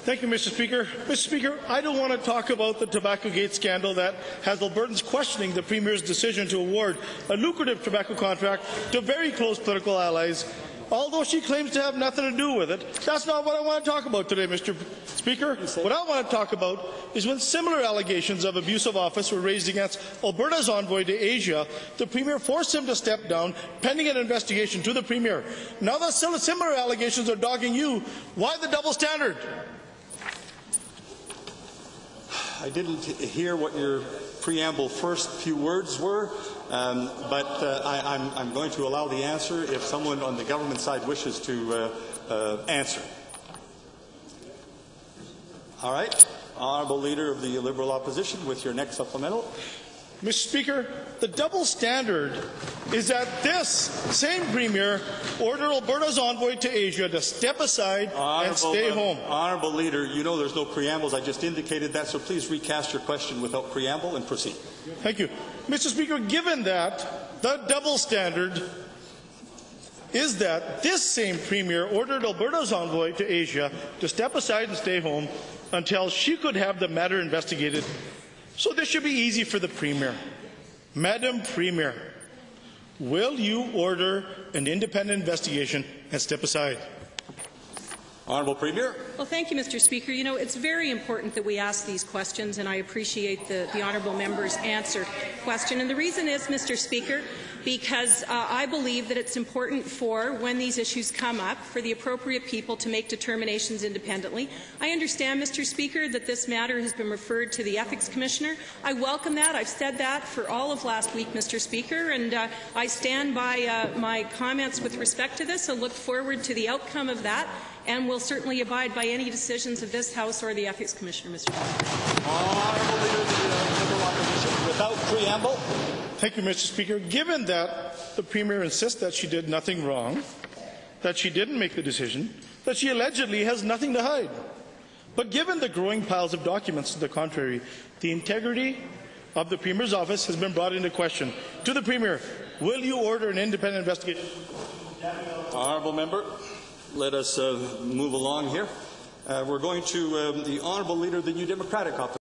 Thank you, Mr. Speaker. Mr. Speaker, I don't want to talk about the Tobaccogate scandal that has Albertans questioning the Premier's decision to award a lucrative tobacco contract to very close political allies, although she claims to have nothing to do with it. That's not what I want to talk about today, Mr. Speaker. What I want to talk about is when similar allegations of abuse of office were raised against Alberta's envoy to Asia, the Premier forced him to step down pending an investigation to the Premier. Now that similar allegations are dogging you, why the double standard? I didn't hear what your preamble first few words were, but I'm going to allow the answer if someone on the government side wishes to answer. All right. Honourable Leader of the Liberal Opposition, with your next supplemental. Mr. Speaker, the double standard is that this same Premier ordered Alberta's envoy to Asia to step aside and stay home. Honourable Leader, you know there's no preambles. I just indicated that, so please recast your question without preamble and proceed. Thank you. Mr. Speaker, given that the double standard is that this same Premier ordered Alberta's envoy to Asia to step aside and stay home until she could have the matter investigated, so this should be easy for the Premier. Madam Premier, will you order an independent investigation and step aside? Honourable Premier. Well, thank you, Mr. Speaker. You know, it's very important that we ask these questions, and I appreciate the honourable member's answer question. And the reason is, Mr. Speaker, because I believe that it's important for, when these issues come up, for the appropriate people to make determinations independently. I understand, Mr. Speaker, that this matter has been referred to the Ethics Commissioner. I welcome that. I've said that for all of last week, Mr. Speaker, and I stand by my comments with respect to this and look forward to the outcome of that, and will certainly abide by any decisions of this House or the Ethics Commissioner, Mr. Speaker. Honourable Leader of the Liberal Opposition, without preamble. Thank you, Mr. Speaker. Given that the Premier insists that she did nothing wrong, that she didn't make the decision, that she allegedly has nothing to hide, but given the growing piles of documents to the contrary, the integrity of the Premier's office has been brought into question. To the Premier, will you order an independent investigation? Honourable Member, let us move along here. We're going to the Honourable Leader of the New Democratic Opposition.